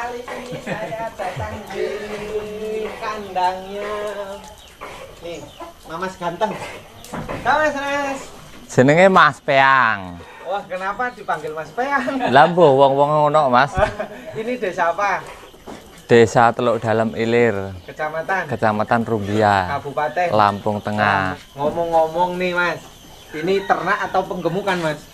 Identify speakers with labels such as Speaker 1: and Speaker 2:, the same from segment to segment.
Speaker 1: kali ini saya datang di kandangnya. Nih, Mamas ganteng. Mas.
Speaker 2: Jenenge Mas Peang.
Speaker 1: Wah, kenapa dipanggil Mas Peang?
Speaker 2: Lah mbuh wong-wong ngono, Mas.
Speaker 1: Ini desa apa?
Speaker 2: Desa Teluk Dalam Ilir, Kecamatan Rumbia,
Speaker 1: Kabupaten
Speaker 2: Lampung Tengah.
Speaker 1: Ngomong-ngomong nih, Mas. Ini ternak atau penggemukan, Mas?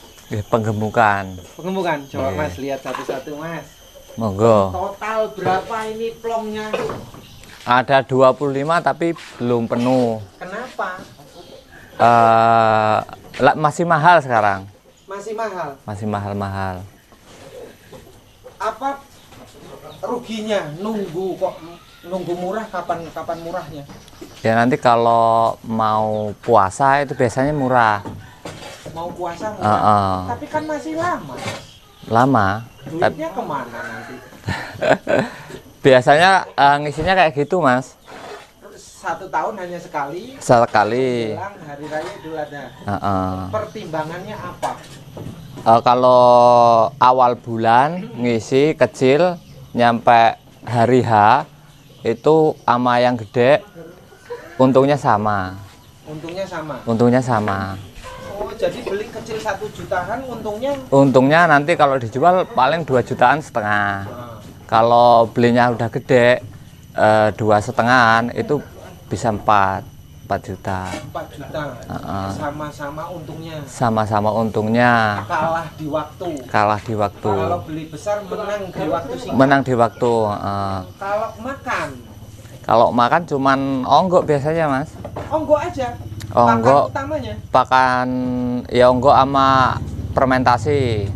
Speaker 2: Penggemukan.
Speaker 1: Penggemukan. Coba
Speaker 2: Iya.
Speaker 1: Mas lihat satu-satu, Mas.
Speaker 2: Monggo.
Speaker 1: Total berapa ini plongnya?
Speaker 2: Ada 25 tapi belum penuh.
Speaker 1: Kenapa?
Speaker 2: Masih mahal sekarang.
Speaker 1: Masih mahal.
Speaker 2: Masih mahal-mahal.
Speaker 1: Apa ruginya nunggu murah, kapan murahnya?
Speaker 2: Ya nanti kalau mau puasa itu biasanya murah.
Speaker 1: Mau puasa murah. Tapi kan masih lama.
Speaker 2: Lama.
Speaker 1: Duitnya kemana nanti?
Speaker 2: Biasanya ngisinya kayak gitu, Mas.
Speaker 1: 1 tahun hanya sekali.
Speaker 2: Sekali.
Speaker 1: Jelang hari raya Idul Adha. Pertimbangannya apa?
Speaker 2: Kalau awal bulan ngisi kecil nyampe hari H itu sama yang gede untungnya sama. Untungnya sama.
Speaker 1: Oh, jadi beli kecil 1 jutaan
Speaker 2: Untungnya nanti kalau dijual paling 2,5 jutaan. Kalau belinya udah gede 2,5 itu bisa 4 juta.
Speaker 1: 4 juta.
Speaker 2: Sama-sama untungnya.
Speaker 1: Kalah di waktu. Kalau beli besar menang di waktu singkat. Kalau makan
Speaker 2: cuman onggok biasanya, Mas.
Speaker 1: onggok aja.
Speaker 2: Onggok.
Speaker 1: Pakan utamanya.
Speaker 2: Pakan ya onggok sama fermentasi.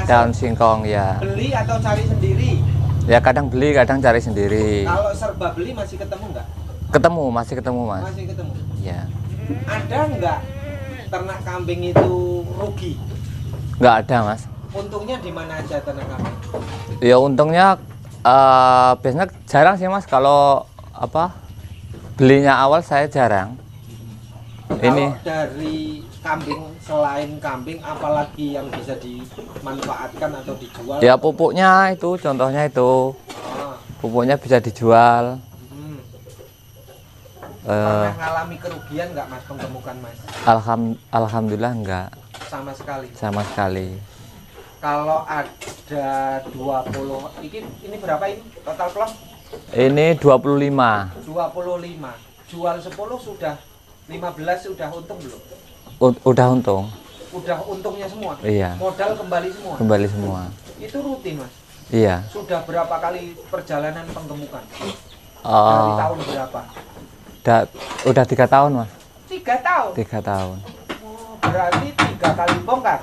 Speaker 2: Daun singkong ya.
Speaker 1: Beli atau cari sendiri?
Speaker 2: Ya kadang beli, kadang cari sendiri.
Speaker 1: Kalau serba beli masih ketemu nggak?
Speaker 2: Masih ketemu, Mas.
Speaker 1: Masih ketemu.
Speaker 2: Ya.
Speaker 1: Ada nggak ternak kambing itu rugi?
Speaker 2: Nggak ada, Mas.
Speaker 1: Untungnya di mana aja ternak kambing?
Speaker 2: Ya untungnya biasanya jarang sih, Mas. Kalau belinya awal saya jarang.
Speaker 1: Kalau dari kambing, selain kambing, apalagi yang bisa dimanfaatkan atau dijual?
Speaker 2: Ya pupuknya itu, contohnya itu. Pupuknya bisa dijual.
Speaker 1: Pernah ngalami kerugian nggak, Mas, penggemukan, Mas?
Speaker 2: Alhamdulillah enggak.
Speaker 1: Sama sekali?
Speaker 2: Sama sekali.
Speaker 1: Kalau ada 20, ini berapa ini total plong?
Speaker 2: Ini 25.
Speaker 1: 25. Jual 10 sudah 15 sudah untung belum?
Speaker 2: Udah untung.
Speaker 1: Udah untungnya semua?
Speaker 2: Iya.
Speaker 1: Modal kembali semua?
Speaker 2: Kembali semua.
Speaker 1: Itu rutin, Mas?
Speaker 2: Iya.
Speaker 1: Sudah berapa kali perjalanan penggemukan? Dari tahun berapa?
Speaker 2: Udah 3 tahun, Mas.
Speaker 1: 3 tahun?
Speaker 2: 3 tahun.
Speaker 1: Oh, berarti 3 kali bongkar?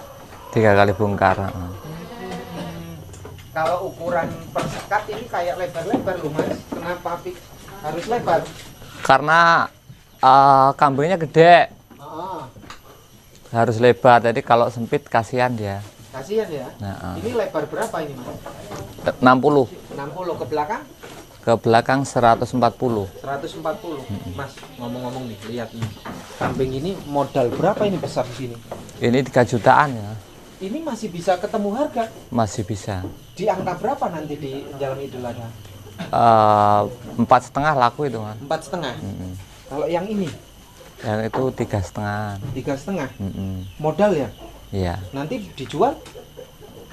Speaker 2: 3 kali bongkar.
Speaker 1: Kalau ukuran persekat ini kayak lebar-lebar loh, Mas. Kenapa harus lebar?
Speaker 2: Karena kambingnya gede. Harus lebar, jadi kalau sempit kasihan dia.
Speaker 1: Kasihan ya? Ini lebar berapa ini, Mas?
Speaker 2: 60.
Speaker 1: 60 ke belakang?
Speaker 2: Ke belakang 140.
Speaker 1: 140. Mas, ngomong-ngomong nih, lihat nih. Kambing ini modal berapa ini besar di sini?
Speaker 2: Ini 3 jutaan ya.
Speaker 1: Ini masih bisa ketemu harga?
Speaker 2: Masih bisa.
Speaker 1: Di angka berapa nanti di dalam Idul Adha?
Speaker 2: 4,5 laku itu, Mas.
Speaker 1: 4,5. Kalau yang ini?
Speaker 2: Yang itu 3,5.
Speaker 1: 3,5. Modal ya?
Speaker 2: Iya.
Speaker 1: Nanti dijual?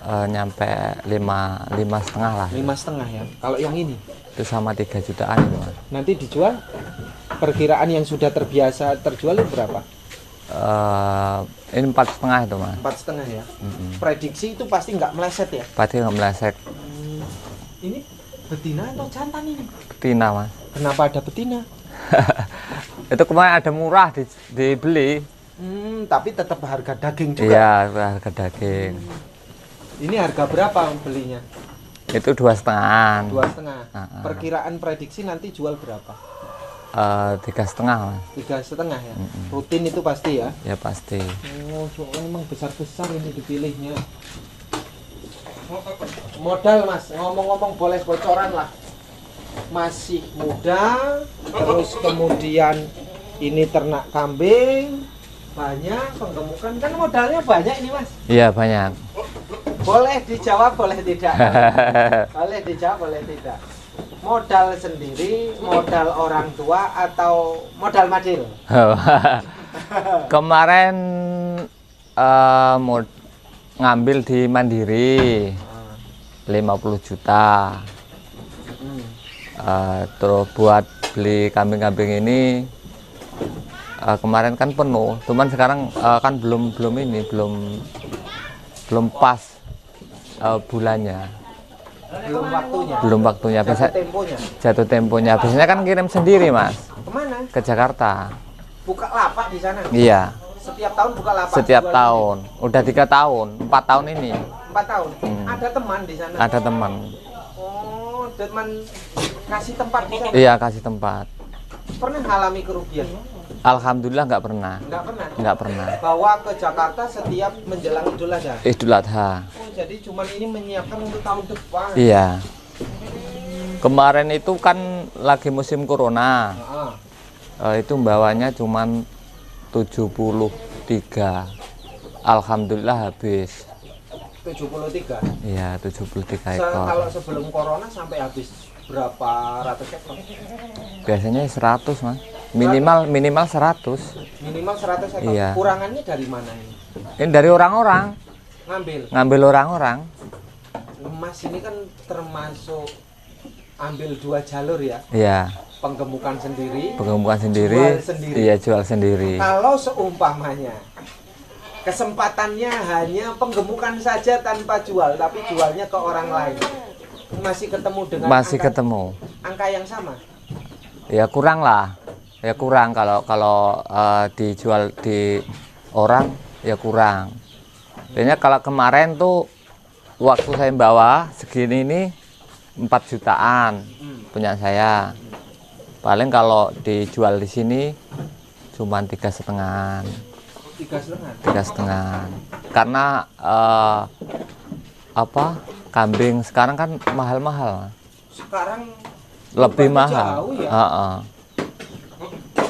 Speaker 2: Nyampe 5,5 lah.
Speaker 1: 5,5 ya. Kalau yang ini?
Speaker 2: Itu sama 3 jutaan itu, Mas.
Speaker 1: Nanti dijual? Perkiraan yang sudah terbiasa terjual itu berapa?
Speaker 2: Ini 4,5 itu, Mas.
Speaker 1: 4,5 ya. Prediksi itu pasti nggak meleset ya?
Speaker 2: Pasti nggak meleset.
Speaker 1: Ini betina atau jantan ini?
Speaker 2: Betina, Mas.
Speaker 1: Kenapa ada betina?
Speaker 2: Itu kemarin ada murah dibeli.
Speaker 1: Tapi tetap harga daging juga?
Speaker 2: Iya, harga daging.
Speaker 1: Ini harga berapa belinya?
Speaker 2: Itu 2,5.
Speaker 1: 2,5. Perkiraan prediksi nanti jual berapa?
Speaker 2: 3,5, Mas.
Speaker 1: 3,5 ya. Rutin itu pasti ya?
Speaker 2: Ya pasti.
Speaker 1: Oh, soalnya memang besar-besar ini dipilihnya. Modal, Mas. Ngomong-ngomong boleh bocoran lah. Masih muda, terus kemudian ini ternak kambing, banyak penggemukan, kan modalnya banyak ini, Mas.
Speaker 2: Iya, banyak.
Speaker 3: Boleh dijawab, boleh tidak. Boleh dijawab, boleh tidak. Modal sendiri, modal orang tua, atau modal madil?
Speaker 2: Kemarin mau ngambil di Mandiri 50 juta. Terus buat beli kambing-kambing ini kemarin kan penuh, cuman sekarang kan belum pas bulannya, belum waktunya, jatuh temponya. Biasanya kan kirim sendiri, Mas.
Speaker 3: Kemana?
Speaker 2: Ke Jakarta.
Speaker 3: Buka lapak di sana?
Speaker 2: Iya.
Speaker 3: Setiap tahun buka lapak?
Speaker 2: Setiap tahun. Udah 3 tahun, 4 tahun ini.
Speaker 3: 4 tahun? Ada teman di sana?
Speaker 2: Ada teman.
Speaker 3: Oh, teman kasih tempat di sana?
Speaker 2: Iya, kasih tempat.
Speaker 3: Pernah mengalami kerugian?
Speaker 2: Alhamdulillah nggak pernah. Nggak pernah.
Speaker 3: Bawa ke Jakarta setiap menjelang Idul Adha?
Speaker 2: Idul Adha.
Speaker 3: Oh, jadi cuman ini menyiapkan untuk tahun depan?
Speaker 2: Iya. Kemarin itu kan lagi musim corona. Itu bawanya cuman 73. Alhamdulillah habis.
Speaker 3: 73?
Speaker 2: Iya, 73 ekor.
Speaker 3: Kalau sebelum corona sampai habis berapa ratus ekor?
Speaker 2: Biasanya 100, Mas. Minimal 100.
Speaker 3: Minimal 100 ekor.
Speaker 2: Iya.
Speaker 3: Kurangannya dari mana ini?
Speaker 2: Ini dari orang-orang. Ngambil orang-orang.
Speaker 3: Mas ini kan termasuk ambil 2 jalur ya?
Speaker 2: Iya.
Speaker 3: Penggemukan sendiri.
Speaker 2: Jual sendiri. Iya, jual sendiri.
Speaker 3: Kalau seumpamanya kesempatannya hanya penggemukan saja tanpa jual, tapi jualnya ke orang lain, masih ketemu dengan angka yang sama?
Speaker 2: Ya kurang lah. Ya kurang kalau dijual di orang ya kurang. Kayaknya kalau kemarin tuh waktu saya bawa segini ini 4 jutaan punya saya. Paling kalau dijual di sini cuma 3,5. 3,5. Karena kambing sekarang kan mahal-mahal.
Speaker 3: Sekarang
Speaker 2: lebih mahal.
Speaker 3: Jauh ya?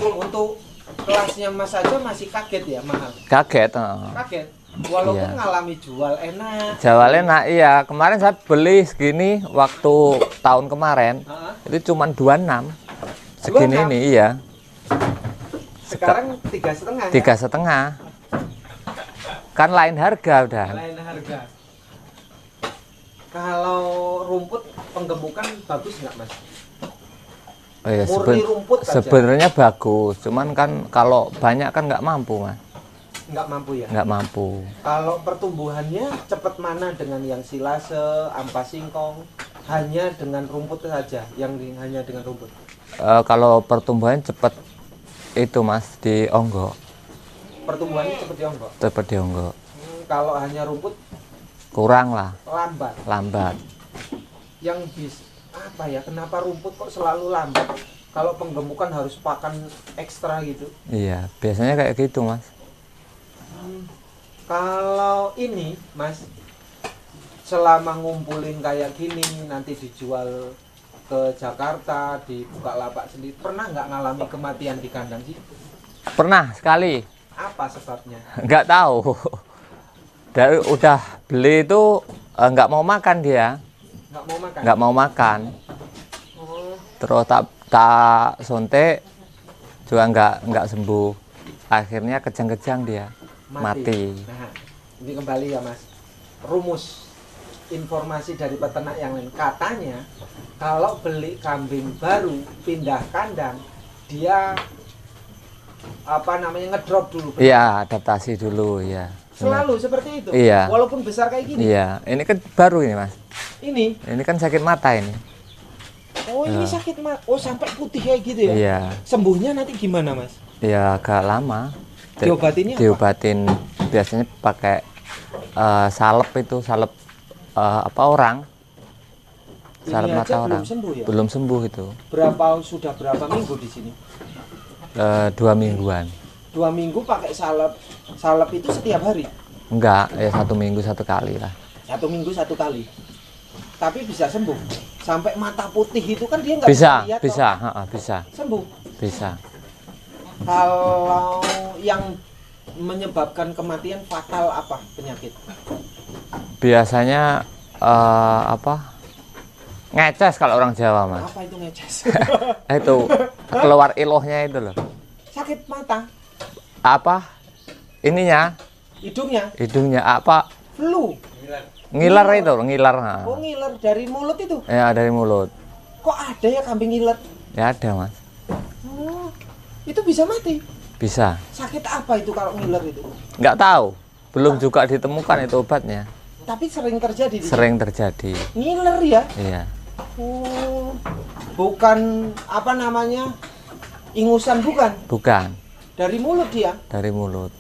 Speaker 3: Untuk kelasnya Mas saja masih kaget ya mahal.
Speaker 2: Kaget.
Speaker 3: Kaget. Walaupun ngalami jual enak.
Speaker 2: Jual enak, iya. Kemarin saya beli segini waktu tahun kemarin. Itu cuma 26. Segini 26? Ini iya.
Speaker 3: Sekarang 3,5.
Speaker 2: 3,5. Kan lain harga udah.
Speaker 3: Lain harga. Kalau rumput penggemukan bagus nggak, Mas?
Speaker 2: Oh iya,
Speaker 3: murni rumput
Speaker 2: sebenarnya bagus, cuman kan kalau banyak kan nggak mampu, Mas.
Speaker 3: Nggak mampu ya? Nggak
Speaker 2: mampu.
Speaker 3: Kalau pertumbuhannya cepat mana dengan yang silase, ampas singkong, hanya dengan rumput saja, hanya dengan rumput?
Speaker 2: Kalau pertumbuhan cepat itu, Mas, di onggok.
Speaker 3: Pertumbuhannya cepat di onggok?
Speaker 2: Cepat di onggok.
Speaker 3: Kalau hanya rumput?
Speaker 2: Kurang lah.
Speaker 3: Lambat. Yang apa ya, kenapa rumput kok selalu lambat? Kalau penggemukan harus pakan ekstra gitu?
Speaker 2: Iya, biasanya kayak gitu, Mas.
Speaker 3: Kalau ini, Mas, selama ngumpulin kayak gini, nanti dijual ke Jakarta, dibuka lapak sendiri, pernah nggak ngalami kematian di kandang sih?
Speaker 2: Pernah sekali.
Speaker 3: Apa sebabnya?
Speaker 2: Nggak tahu. Dari udah beli itu nggak mau makan dia. Nggak mau makan. Terus tak sontek juga nggak sembuh. Akhirnya kejang-kejang dia mati.
Speaker 3: Nah, ini kembali ya, Mas. Rumus informasi dari peternak yang lain, katanya kalau beli kambing baru pindah kandang, dia ngedrop dulu.
Speaker 2: Iya, adaptasi dulu ya.
Speaker 3: Selalu seperti itu.
Speaker 2: Iya.
Speaker 3: Walaupun besar kayak gini.
Speaker 2: Iya, ini kan baru ini, Mas.
Speaker 3: Ini
Speaker 2: kan sakit mata ini.
Speaker 3: Oh, ini sakit mata. Oh, sampai putih kayak gitu ya?
Speaker 2: Iya.
Speaker 3: Sembuhnya nanti gimana, Mas?
Speaker 2: Ya agak lama.
Speaker 3: Diobatinnya
Speaker 2: Diobatin apa? Biasanya pakai salep itu, orang. Salep mata orang.
Speaker 3: Belum sembuh ya?
Speaker 2: Belum sembuh itu.
Speaker 3: Sudah berapa minggu di sini?
Speaker 2: 2 mingguan.
Speaker 3: 2 minggu pakai salep. Salep itu setiap hari?
Speaker 2: Enggak, ya 1 minggu 1 kali lah.
Speaker 3: 1 minggu 1 kali. Tapi bisa sembuh. Sampai mata putih itu kan dia nggak
Speaker 2: bisa
Speaker 3: lihat.
Speaker 2: Bisa.
Speaker 3: Sembuh.
Speaker 2: Bisa.
Speaker 3: Kalau yang menyebabkan kematian fatal apa penyakit?
Speaker 2: Biasanya apa? Ngeces kalau orang Jawa, Mas.
Speaker 3: Apa itu ngeces?
Speaker 2: Itu keluar ilohnya itu loh.
Speaker 3: Sakit mata,
Speaker 2: Apa? Ininya,
Speaker 3: hidungnya,
Speaker 2: apa?
Speaker 3: flu.
Speaker 2: Ngiler itu, ngiler. Nah.
Speaker 3: Oh, ngiler dari mulut itu.
Speaker 2: Ya dari mulut.
Speaker 3: Kok ada ya kambing ngiler?
Speaker 2: Ya ada, Mas.
Speaker 3: Oh, itu bisa mati.
Speaker 2: Bisa.
Speaker 3: Sakit apa itu kalau ngiler itu?
Speaker 2: Nggak tahu. Belum juga ditemukan itu obatnya.
Speaker 3: Tapi sering terjadi.
Speaker 2: Sering terjadi.
Speaker 3: Ngiler ya?
Speaker 2: Iya.
Speaker 3: Oh, bukan apa namanya, ingusan bukan?
Speaker 2: Bukan.
Speaker 3: Dari mulut dia.
Speaker 2: Dari mulut.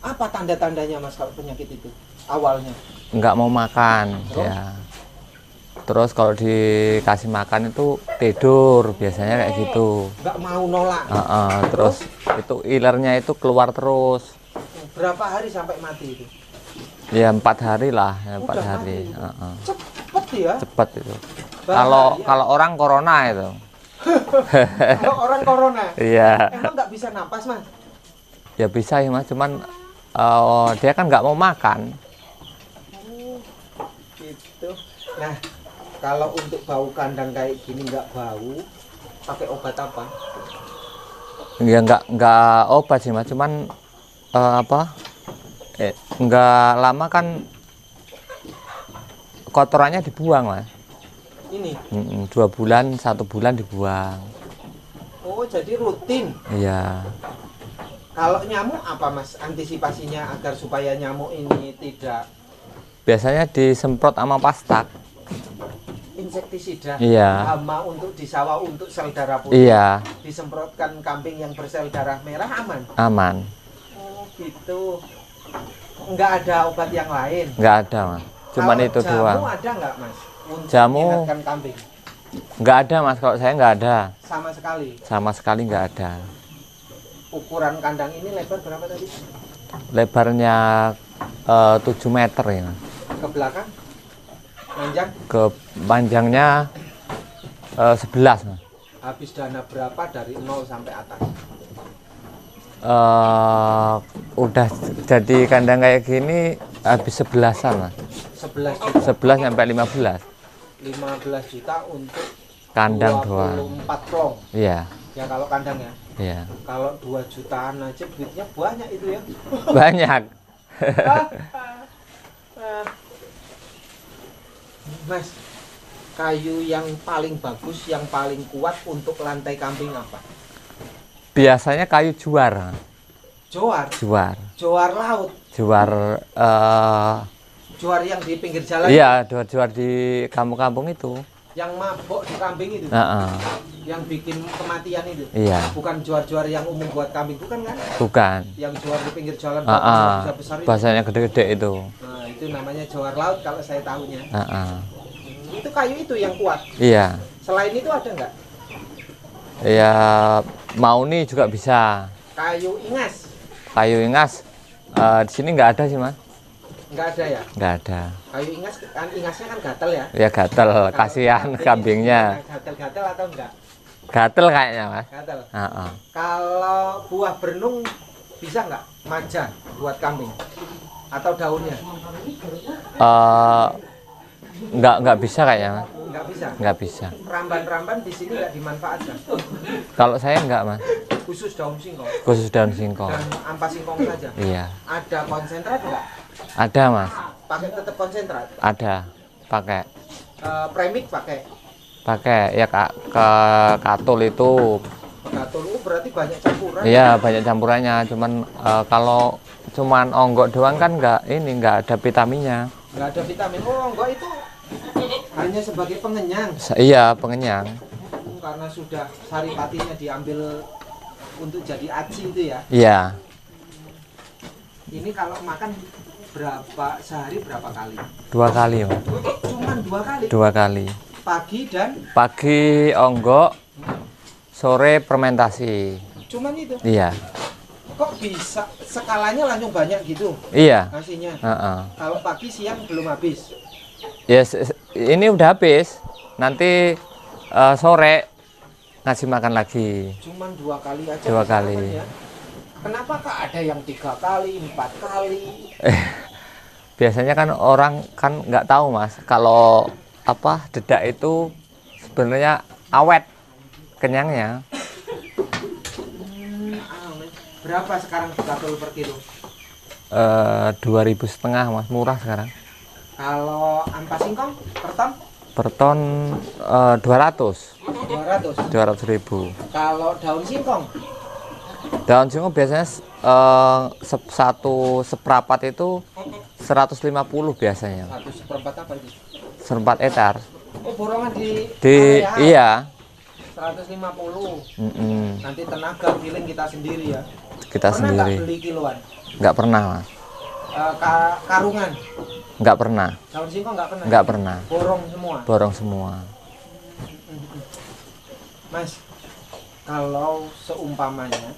Speaker 3: Apa tanda-tandanya Mas kalau penyakit itu awalnya?
Speaker 2: Nggak mau makan.
Speaker 3: Terus?
Speaker 2: Ya. Terus kalau dikasih makan itu tidur. Biasanya kayak gitu.
Speaker 3: Nggak mau nolak.
Speaker 2: Terus itu ilernya itu keluar terus.
Speaker 3: Berapa hari sampai mati itu?
Speaker 2: Ya 4 hari lah. Ya, 4
Speaker 3: Udah
Speaker 2: hari.
Speaker 3: mati. Cepet ya?
Speaker 2: Cepet itu.
Speaker 3: Bahaya.
Speaker 2: Kalau orang corona itu.
Speaker 3: Kalau orang corona.
Speaker 2: Iya.
Speaker 3: Emang nggak bisa napas Mas?
Speaker 2: Ya bisa ya Mas. Cuman dia kan nggak mau makan.
Speaker 3: Gitu. Nah, kalau untuk bau kandang kayak gini nggak bau, pakai obat apa?
Speaker 2: Ya nggak obat sih Mas. Cuman nggak lama kan kotorannya dibuang Mas.
Speaker 3: Ini.
Speaker 2: 2 bulan, 1 bulan dibuang.
Speaker 3: Oh, jadi rutin.
Speaker 2: Iya.
Speaker 3: Kalau nyamuk apa Mas antisipasinya agar supaya nyamuk ini tidak
Speaker 2: Biasanya disemprot sama pastak.
Speaker 3: insektisida?
Speaker 2: Iya.
Speaker 3: Hama untuk di sawah untuk sel darah putih.
Speaker 2: Iya.
Speaker 3: Disemprotkan kambing yang bersel darah merah aman.
Speaker 2: Aman.
Speaker 3: Oh, gitu. Nggak ada obat yang lain.
Speaker 2: Nggak ada Mas. Cuman
Speaker 3: Kalau
Speaker 2: itu
Speaker 3: jamu
Speaker 2: doang.
Speaker 3: ada nggak Mas? Untuk
Speaker 2: Jamu?
Speaker 3: menyehatkan kambing.
Speaker 2: Nggak ada Mas. Kalau saya nggak ada.
Speaker 3: Sama sekali.
Speaker 2: Sama sekali nggak ada.
Speaker 3: Ukuran kandang ini lebar berapa tadi?
Speaker 2: Lebarnya 7 meter ya Mas.
Speaker 3: Ke belakang? Panjang?
Speaker 2: Ke panjangnya 11 Mas.
Speaker 3: Habis dana berapa dari 0 sampai atas?
Speaker 2: Udah jadi kandang kayak gini habis 11-an Mas.
Speaker 3: 11 juta.
Speaker 2: 11 sampai 15.
Speaker 3: 15 juta untuk
Speaker 2: Kandang doang.
Speaker 3: 24 plong.
Speaker 2: Iya.
Speaker 3: Ya kalau kandang ya.
Speaker 2: Iya.
Speaker 3: Kalau 2 jutaan aja duitnya banyak itu ya.
Speaker 2: Banyak.
Speaker 3: Mas, kayu yang paling bagus, yang paling kuat untuk lantai kambing apa?
Speaker 2: Biasanya kayu juar.
Speaker 3: Joar.
Speaker 2: Juar.
Speaker 3: Joar laut.
Speaker 2: Juar
Speaker 3: Joar yang di pinggir jalan.
Speaker 2: iya, juar di kampung-kampung itu.
Speaker 3: Yang mabok di kambing itu.
Speaker 2: Heeh.
Speaker 3: Yang bikin kematian itu.
Speaker 2: Iya.
Speaker 3: Bukan juar-juar yang umum buat kambing, bukan kan?
Speaker 2: Bukan.
Speaker 3: Yang juar di pinggir jalan bisa besar itu.
Speaker 2: Bahasanya gede-gede itu.
Speaker 3: Nah, itu namanya joar laut kalau saya tahunya.
Speaker 2: Heeh.
Speaker 3: Itu kayu itu yang kuat.
Speaker 2: Iya.
Speaker 3: Selain itu ada nggak?
Speaker 2: Ya mauni juga bisa.
Speaker 3: Kayu ingas?
Speaker 2: Kayu ingas di sini nggak ada sih Mas.
Speaker 3: Nggak ada ya?
Speaker 2: Nggak ada.
Speaker 3: Kayu ingas, ingasnya kan gatel ya?
Speaker 2: Ya gatel, kasihan kambingnya.
Speaker 3: Gatel-gatel atau enggak?
Speaker 2: Gatel kayaknya Mas.
Speaker 3: Gatel.
Speaker 2: Heeh.
Speaker 3: Kalau buah berenung bisa nggak maja buat kambing? Atau daunnya?
Speaker 2: Nggak bisa kayaknya Mas.
Speaker 3: Nggak bisa.
Speaker 2: Nggak bisa.
Speaker 3: Ramban-ramban di sini nggak dimanfaatkan.
Speaker 2: Kalau saya nggak Mas.
Speaker 3: Khusus daun singkong
Speaker 2: Khusus daun singkong.
Speaker 3: dan ampas singkong saja.
Speaker 2: Iya.
Speaker 3: Ada konsentrat nggak?
Speaker 2: Ada Mas.
Speaker 3: Pakai tetap konsentrat.
Speaker 2: Ada. Pakai.
Speaker 3: Premix pakai.
Speaker 2: Pakai ya Kak, ke katul itu.
Speaker 3: Gatul berarti banyak campuran.
Speaker 2: Iya banyak campurannya. Cuman kalau cuman onggok doang kan nggak ada vitaminnya.
Speaker 3: Nggak ada vitamin. Oh, enggak, itu hanya sebagai pengenyang.
Speaker 2: Iya pengenyang.
Speaker 3: Karena sudah saripatinya diambil untuk jadi aci itu ya.
Speaker 2: Iya.
Speaker 3: Ini kalau makan sehari berapa kali?
Speaker 2: 2 kali Mas.
Speaker 3: Cuman 2 kali.
Speaker 2: 2 kali.
Speaker 3: Pagi dan
Speaker 2: Pagi onggok, sore fermentasi.
Speaker 3: cuman itu.
Speaker 2: Iya.
Speaker 3: Kok bisa skalanya langsung banyak gitu
Speaker 2: Iya.
Speaker 3: nasinya?
Speaker 2: Heeh.
Speaker 3: Kalau pagi siang belum habis.
Speaker 2: Ya ini udah habis. Nanti sore ngasih makan lagi.
Speaker 3: Cuman 2 kali aja.
Speaker 2: 2
Speaker 3: bisa
Speaker 2: kali.
Speaker 3: makan ya? Kenapa Kak ada yang 3 kali, 4 kali?
Speaker 2: biasanya kan orang kan nggak tahu Mas, kalau apa dedak itu sebenarnya awet kenyangnya.
Speaker 3: Berapa sekarang betul per kilo?
Speaker 2: 2.500 Mas, murah sekarang.
Speaker 3: Kalau ampas singkong per ton?
Speaker 2: Per ton 200.
Speaker 3: 200.
Speaker 2: 200.000.
Speaker 3: Kalau daun singkong?
Speaker 2: Daun singkong biasanya satu seprapat itu 150 biasanya.
Speaker 3: 1/4 apa itu?
Speaker 2: Seperempat etar.
Speaker 3: Oh, borongan di area.
Speaker 2: Iya.
Speaker 3: 150.
Speaker 2: Mm-mm.
Speaker 3: Nanti tenaga giling kita sendiri ya.
Speaker 2: Kita
Speaker 3: Pernah
Speaker 2: sendiri.
Speaker 3: nggak beli kiloan?
Speaker 2: Nggak pernah Mas.
Speaker 3: Karungan?
Speaker 2: Nggak pernah.
Speaker 3: Daun singkong nggak pernah?
Speaker 2: Nggak pernah.
Speaker 3: Borong semua?
Speaker 2: Borong semua.
Speaker 3: Mas, kalau seumpamanya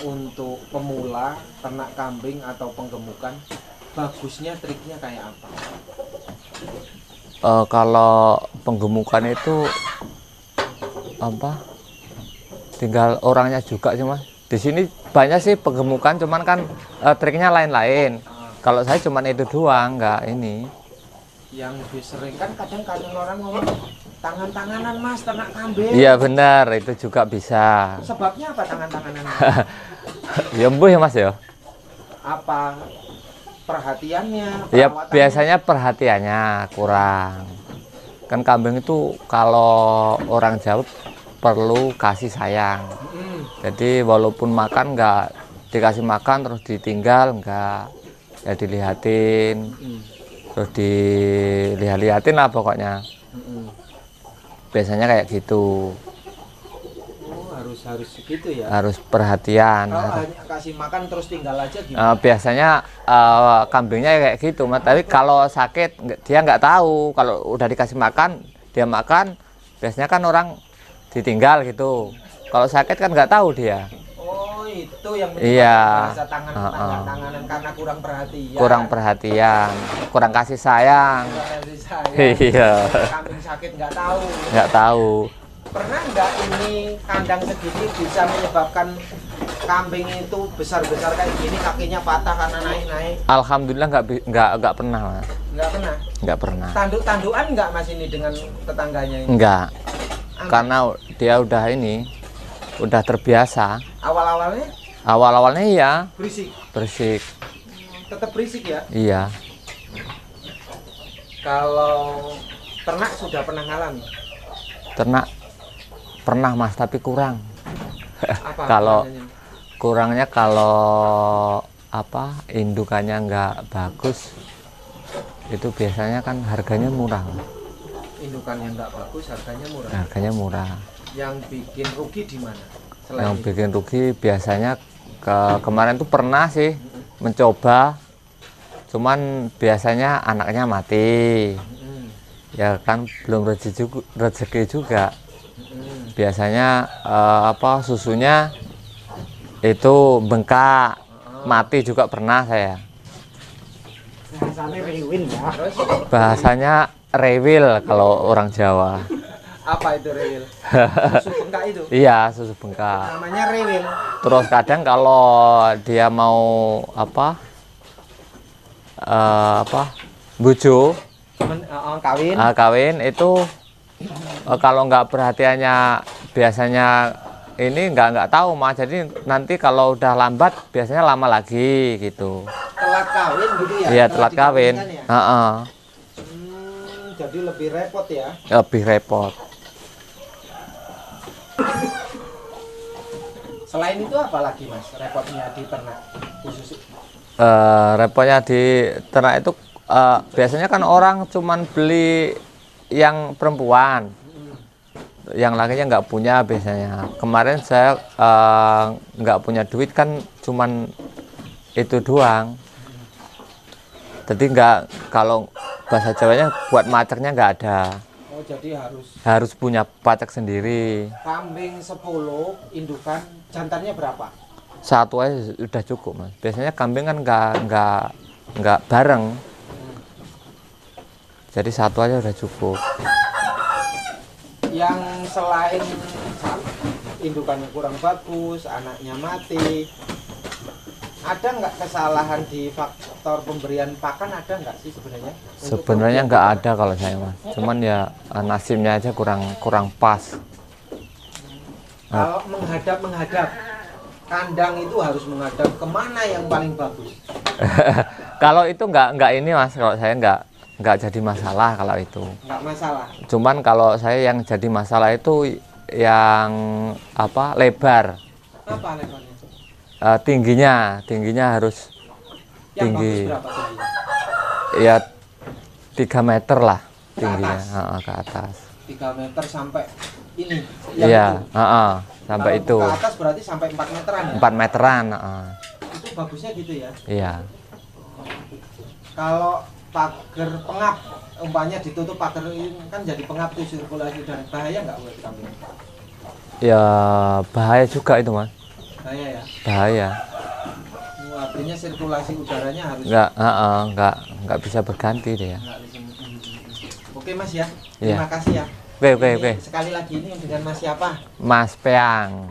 Speaker 3: untuk pemula ternak kambing atau penggemukan, bagusnya triknya kayak apa?
Speaker 2: Kalau penggemukan itu apa? Tinggal orangnya juga sih Mas. Di sini banyak sih penggemukan, cuman kan triknya lain-lain. Kalau saya cuman itu doang, nggak ini.
Speaker 3: Yang lebih sering kan kadang orang ngomong tangan-tanganan Mas ternak kambing.
Speaker 2: Iya benar, itu juga bisa.
Speaker 3: Sebabnya apa tangan-tanganan Mas?
Speaker 2: Ya mbuh ya Mas ya.
Speaker 3: Apa perhatiannya?
Speaker 2: Ya
Speaker 3: perawatannya?
Speaker 2: biasanya perhatiannya kurang. Kan kambing itu kalau orang Jawa perlu kasih sayang. Jadi walaupun makan nggak dikasih makan terus ditinggal, nggak, ya dilihatin, terus dilihat-lihatin lah pokoknya. Biasanya kayak gitu.
Speaker 3: Oh, harus segitu ya.
Speaker 2: Harus perhatian.
Speaker 3: Kalau hanya kasih makan terus tinggal aja gimana?
Speaker 2: Biasanya kambingnya kayak gitu, Mas. Tapi kalau sakit dia nggak tahu. Kalau udah dikasih makan, dia makan. Biasanya kan orang ditinggal gitu. Kalau sakit kan nggak tahu dia.
Speaker 3: Oh, itu yang
Speaker 2: Iya.
Speaker 3: bahasa tanganan karena kurang perhatian.
Speaker 2: Kurang perhatian, kurang kasih sayang.
Speaker 3: Kurang kasih sayang.
Speaker 2: Iya.
Speaker 3: Kambing sakit nggak tahu.
Speaker 2: Nggak tahu.
Speaker 3: Pernah nggak ini kandang segini bisa menyebabkan kambing itu besar-besar kayak gini, kakinya patah karena naik-naik?
Speaker 2: Alhamdulillah nggak pernah Mas.
Speaker 3: Nggak pernah.
Speaker 2: Nggak pernah.
Speaker 3: Tanduk-tandukan nggak Mas ini dengan tetangganya ini?
Speaker 2: Nggak. Karena dia udah terbiasa.
Speaker 3: Awal-awalnya
Speaker 2: Awal-awalnya iya
Speaker 3: berisik.
Speaker 2: berisik.
Speaker 3: Tetap berisik ya.
Speaker 2: Iya.
Speaker 3: Kalau ternak sudah pernah ngalami?
Speaker 2: Ternak pernah Mas, tapi kurang.
Speaker 3: Apa?
Speaker 2: Kalau
Speaker 3: kekurangannya?
Speaker 2: kurangnya kalau apa indukannya nggak bagus, itu biasanya kan harganya murah Mas.
Speaker 3: Indukan yang nggak bagus harganya murah.
Speaker 2: Harganya murah.
Speaker 3: Yang bikin rugi di mana?
Speaker 2: Yang bikin rugi biasanya kemarin tuh pernah sih mencoba, cuman biasanya anaknya mati. Ya kan belum rezeki juga. Biasanya apa susunya itu bengkak, mati juga pernah saya.
Speaker 3: Bahasanya rewil ya.
Speaker 2: Bahasanya rewil kalau orang Jawa.
Speaker 3: Apa itu rewil? Susu bengkak itu?
Speaker 2: Iya, susu bengkak.
Speaker 3: Namanya rewil.
Speaker 2: Terus kadang kalau dia mau apa bujo
Speaker 3: Kawin.
Speaker 2: kawin itu kalau nggak perhatiannya biasanya ini nggak tahu Mas. Jadi nanti kalau udah lambat biasanya lama lagi gitu.
Speaker 3: Telat kawin gitu ya?
Speaker 2: Iya, telat kawin.
Speaker 3: Ya? Jadi lebih repot ya?
Speaker 2: Lebih repot.
Speaker 3: Selain itu apa lagi Mas repotnya di ternak khusus?
Speaker 2: Repotnya di ternak itu biasanya kan orang cuman beli yang perempuan, yang lakinya nggak punya biasanya. Kemarin saya nggak punya duit kan, cuman itu doang. Jadi nggak, kalau bahasa Jawanya buat macaknya nggak ada.
Speaker 3: Oh, jadi
Speaker 2: Harus punya pacak sendiri.
Speaker 3: kambing 10 indukan jantannya berapa?
Speaker 2: Satu aja udah cukup Mas. Biasanya kambing kan nggak bareng. Jadi satu aja udah cukup.
Speaker 3: Yang selain indukannya kurang bagus, anaknya mati, ada nggak kesalahan di faktor faktor pemberian pakan ada nggak sih sebenarnya? Untuk
Speaker 2: Sebenarnya nggak ada kalau saya mas, cuman ya nasibnya aja kurang pas.
Speaker 3: Kalau menghadap kandang itu harus menghadap kemana yang paling bagus?
Speaker 2: Kalau itu nggak ini mas, kalau saya nggak jadi masalah kalau itu.
Speaker 3: Nggak masalah.
Speaker 2: Cuman kalau saya yang jadi masalah itu yang apa, lebar.
Speaker 3: Apa lebarnya?
Speaker 2: Tingginya harus
Speaker 3: Yang
Speaker 2: tinggi.
Speaker 3: bagus berapa tingginya?
Speaker 2: Ya 3 meter lah
Speaker 3: Ke
Speaker 2: tingginya.
Speaker 3: atas?
Speaker 2: Ke atas.
Speaker 3: 3 meter sampai ini. Yang
Speaker 2: Iya,
Speaker 3: itu.
Speaker 2: sampai
Speaker 3: Kalau
Speaker 2: itu
Speaker 3: ke atas berarti sampai 4 meteran ya?
Speaker 2: 4 meteran.
Speaker 3: Itu bagusnya gitu ya.
Speaker 2: Iya.
Speaker 3: Kalau pagar pengap, umpamanya ditutup pagar ini kan jadi pengap tuh sirkulasi udara. Bahaya nggak buat kambing?
Speaker 2: Ya bahaya juga itu mas.
Speaker 3: Bahaya ya.
Speaker 2: Bahaya.
Speaker 3: Artinya sirkulasi udaranya harus
Speaker 2: Nggak bisa berganti deh ya.
Speaker 3: nggak bisa. Oke mas ya.
Speaker 2: Iya.
Speaker 3: Terima kasih ya.
Speaker 2: Oke.
Speaker 3: Ini sekali lagi ini dengan Mas siapa?
Speaker 2: Mas Peang.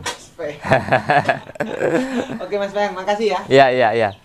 Speaker 3: Oke Mas Peang, makasih ya.
Speaker 2: Iya.